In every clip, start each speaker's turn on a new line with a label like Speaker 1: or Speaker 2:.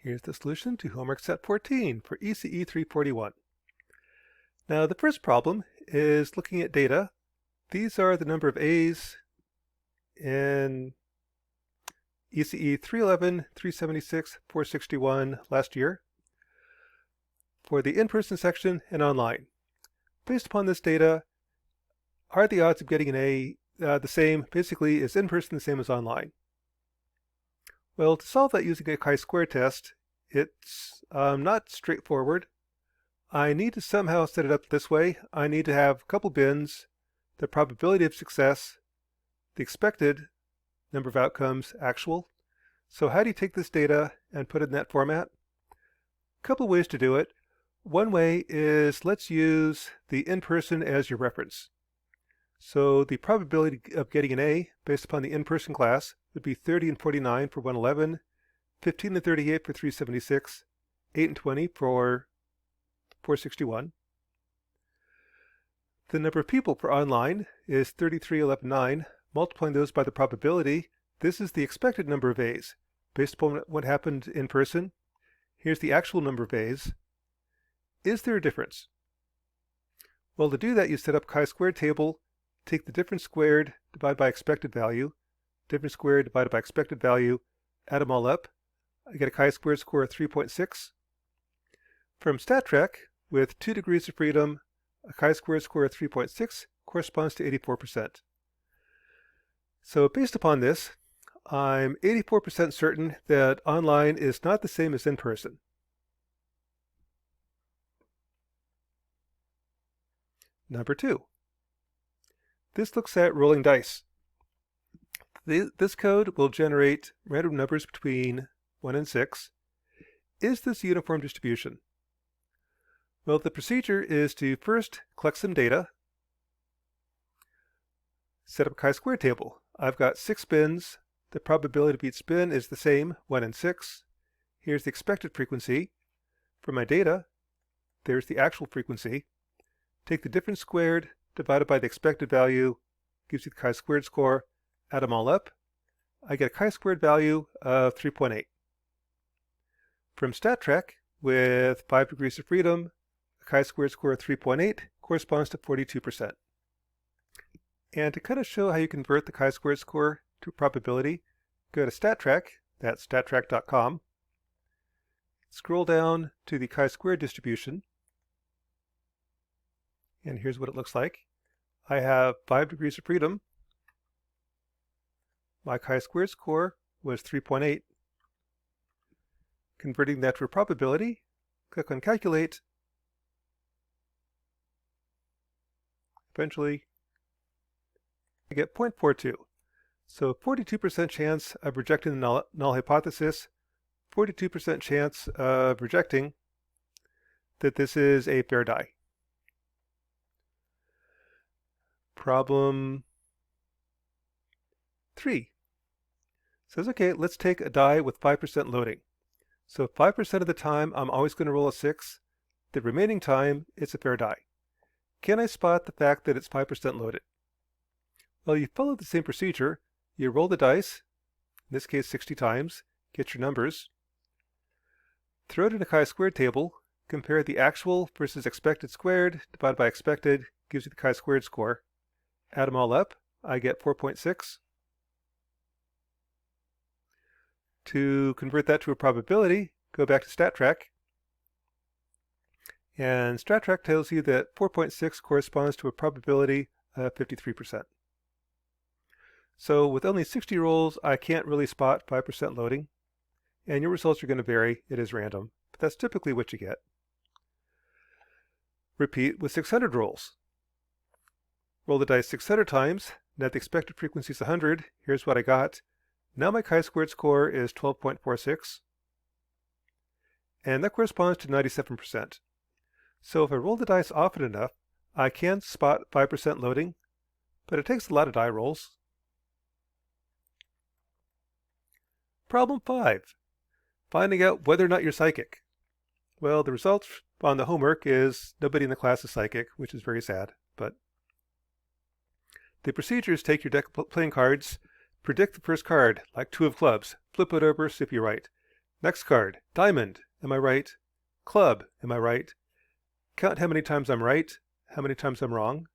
Speaker 1: Here's the solution to homework set 14 for ECE 341. Now the first problem is looking at data. These are the number of A's in ECE 311, 376, 461 last year for the in-person section and online. Based upon this data, are the odds of getting an A the same? Basically, is in-person the same as online? Well, to solve that using a chi-square test, it's not straightforward. I need to somehow set it up this way. I need to have a couple bins, the probability of success, the expected number of outcomes, actual. So how do you take this data and put it in that format? A couple ways to do it. One way is let's use the in-person as your reference. So the probability of getting an A based upon the in-person class would be 30 and 49 for 111, 15 and 38 for 376, 8 and 20 for 461. The number of people for online is 33, 11, 9. Multiplying those by the probability, this is the expected number of A's. Based upon what happened in person, here's the actual number of A's. Is there a difference? Well, to do that, you set up chi-squared table, take the difference squared, divide by expected value, difference squared divided by expected value, add them all up. I get a chi-squared score of 3.6. From StatTrak, with 2 degrees of freedom, a chi-squared score of 3.6 corresponds to 84%. So based upon this, I'm 84% certain that online is not the same as in person. Number 2. This looks at rolling dice. This code will generate random numbers between 1 and 6. Is this a uniform distribution? Well, the procedure is to first collect some data, set up a chi-square table. I've got 6 bins. The probability of each bin is the same, 1 and 6. Here's the expected frequency. For my data, there's the actual frequency. Take the difference squared, divided by the expected value, gives you the chi-squared score. Add them all up. I get a chi-squared value of 3.8. From StatTrak, with 5 degrees of freedom, a chi-squared score of 3.8 corresponds to 42%. And to kind of show how you convert the chi-squared score to a probability, go to StatTrak, that's stattrack.com, scroll down to the chi-squared distribution, and here's what it looks like. I have 5 degrees of freedom. My chi-squared score was 3.8. Converting that to a probability, click on Calculate. Eventually, I get 0.42. So 42% chance of rejecting the null hypothesis, 42% chance of rejecting that this is a fair die. Problem 3 says, okay, let's take a die with 5% loading. So 5% of the time, I'm always going to roll a 6. The remaining time, it's a fair die. Can I spot the fact that it's 5% loaded? Well, you follow the same procedure. You roll the dice, in this case 60 times, get your numbers, throw it in a chi-squared table, compare the actual versus expected squared, divided by expected, gives you the chi-squared score. Add them all up, I get 4.6. To convert that to a probability, go back to StatTrak. And StatTrak tells you that 4.6 corresponds to a probability of 53%. So with only 60 rolls, I can't really spot 5% loading. And your results are going to vary. It is random, but that's typically what you get. Repeat with 600 rolls. Roll the dice 600 times. Now the expected frequency is 100. Here's what I got. Now my chi-squared score is 12.46. And that corresponds to 97%. So if I roll the dice often enough, I can spot 5% loading, but it takes a lot of die rolls. Problem 5. Finding out whether or not you're psychic. Well, the results on the homework is nobody in the class is psychic, which is very sad, but the procedure is take your deck of playing cards, predict the first card, like 2 of clubs, flip it over, see if you're right. Next card, diamond, am I right? Club, am I right? Count how many times I'm right, how many times I'm wrong.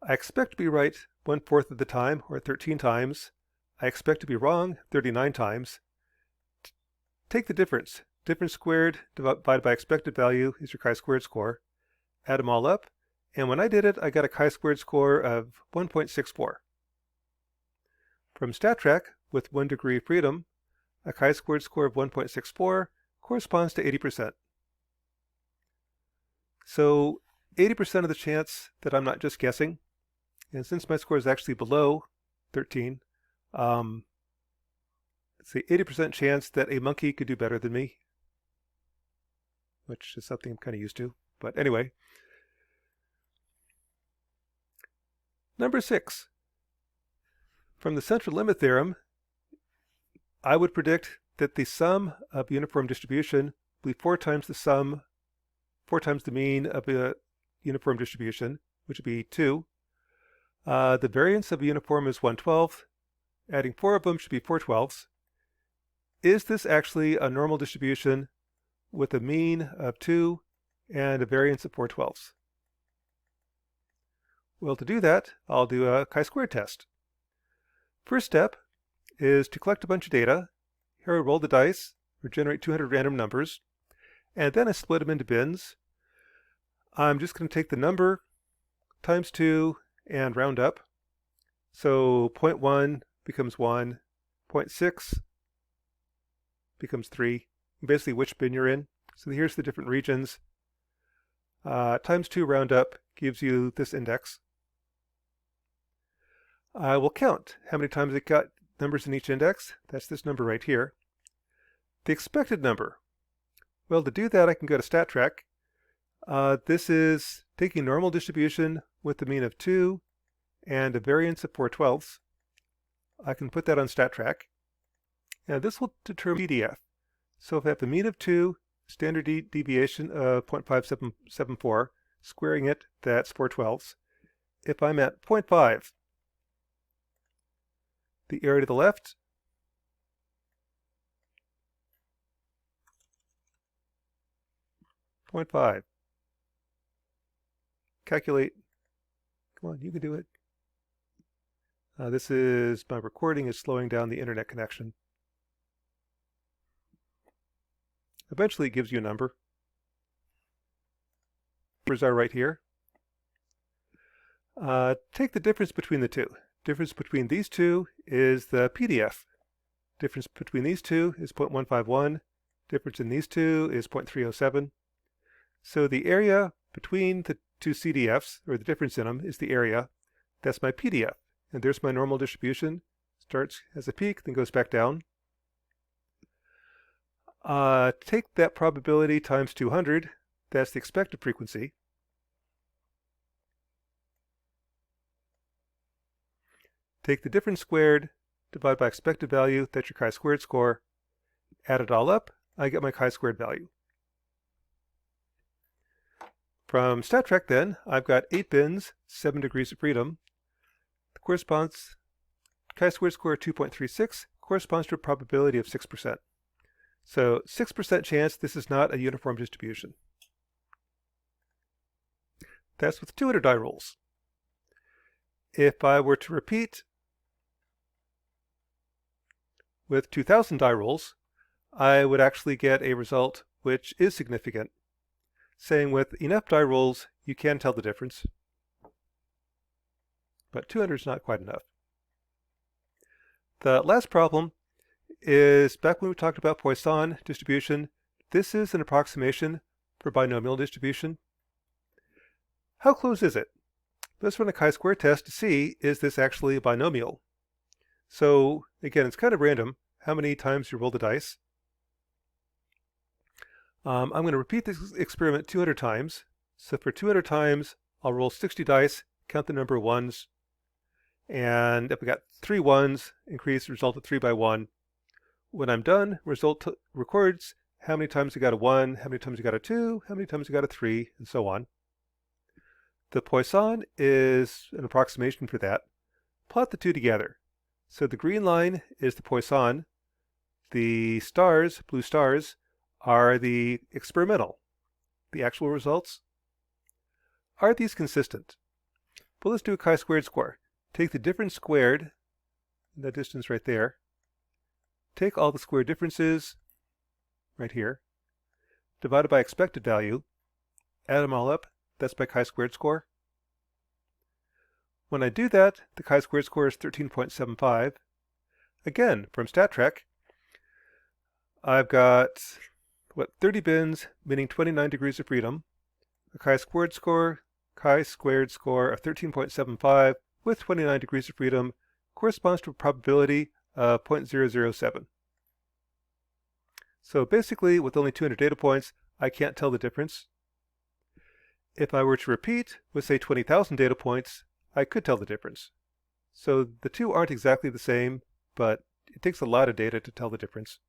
Speaker 1: I expect to be right 1/4 of the time, or 13 times. I expect to be wrong 39 times. Take the difference. Difference squared divided by expected value is your chi-squared score. Add them all up, and when I did it, I got a chi-squared score of 1.64. From StatTrack, with 1 degree of freedom, a chi-squared score of 1.64 corresponds to 80%. So 80% of the chance that I'm not just guessing, and since my score is actually below 13, let's say 80% chance that a monkey could do better than me, which is something I'm kind of used to. But anyway. Number 6. From the Central Limit Theorem, I would predict that the sum of uniform distribution will be 4 times the mean of a uniform distribution, which would be 2. The variance of a uniform is 1/12. Adding 4 of them should be 4/12. Is this actually a normal distribution with a mean of 2 and a variance of 4/12? Well, to do that, I'll do a chi-squared test. First step is to collect a bunch of data. Here I roll the dice, or generate 200 random numbers, and then I split them into bins. I'm just going to take the number times 2 and round up. So 0.1 becomes 1, 0.6 becomes 3, basically which bin you're in. So here's the different regions. Times 2 round up gives you this index. I will count how many times it got numbers in each index. That's this number right here. The expected number. Well, to do that, I can go to StatTrack. This is taking normal distribution with the mean of 2 and a variance of 4/12. I can put that on StatTrack. And this will determine PDF. So if I have the mean of 2, standard deviation of 0.574, squaring it, that's 4/12. If I'm at 0.5, the area to the left, .5. Calculate. Come on, you can do it. This is, my recording is slowing down the internet connection. Eventually it gives you a number. Numbers are right here. Take the difference between the two. Difference between these two is the PDF. Difference between these two is 0.151. Difference in these two is 0.307. So the area between the two CDFs, or the difference in them, is the area. That's my PDF. And there's my normal distribution. Starts as a peak, then goes back down. Take that probability times 200. That's the expected frequency. Take the difference squared, divide by expected value, that's your chi-squared score. Add it all up, I get my chi-squared value. From StatTrack then, I've got 8 bins, 7 degrees of freedom. The corresponds, chi-squared score 2.36 corresponds to a probability of 6%. So 6% chance this is not a uniform distribution. That's with 200 die rolls. If I were to repeat with 2,000 die rolls, I would actually get a result which is significant, saying with enough die rolls you can tell the difference. But 200 is not quite enough. The last problem is back when we talked about Poisson distribution. This is an approximation for binomial distribution. How close is it? Let's run a chi-square test to see, is this actually a binomial? So again, it's kind of random how many times you roll the dice. I'm going to repeat this experiment 200 times. So for 200 times, I'll roll 60 dice, count the number of ones, and if we got 3 ones, increase the result of 3 by 1. When I'm done, result records how many times you got a 1, how many times you got a 2, how many times you got a 3, and so on. The Poisson is an approximation for that. Plot the two together. So the green line is the Poisson. The stars, blue stars, are the experimental. The actual results. Are these consistent? Well, let's do a chi-squared score. Take the difference squared, the distance right there. Take all the square differences right here, divided by expected value, add them all up, that's my chi-squared score. When I do that, the chi-squared score is 13.75. Again, from StatTrak, I've got, 30 bins, meaning 29 degrees of freedom, a chi-squared score of 13.75 with 29 degrees of freedom corresponds to a probability of 0.007. So basically, with only 200 data points, I can't tell the difference. If I were to repeat with, say, 20,000 data points, I could tell the difference. So the two aren't exactly the same, but it takes a lot of data to tell the difference.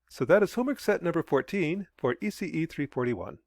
Speaker 1: So that is homework set number 14 for ECE 341.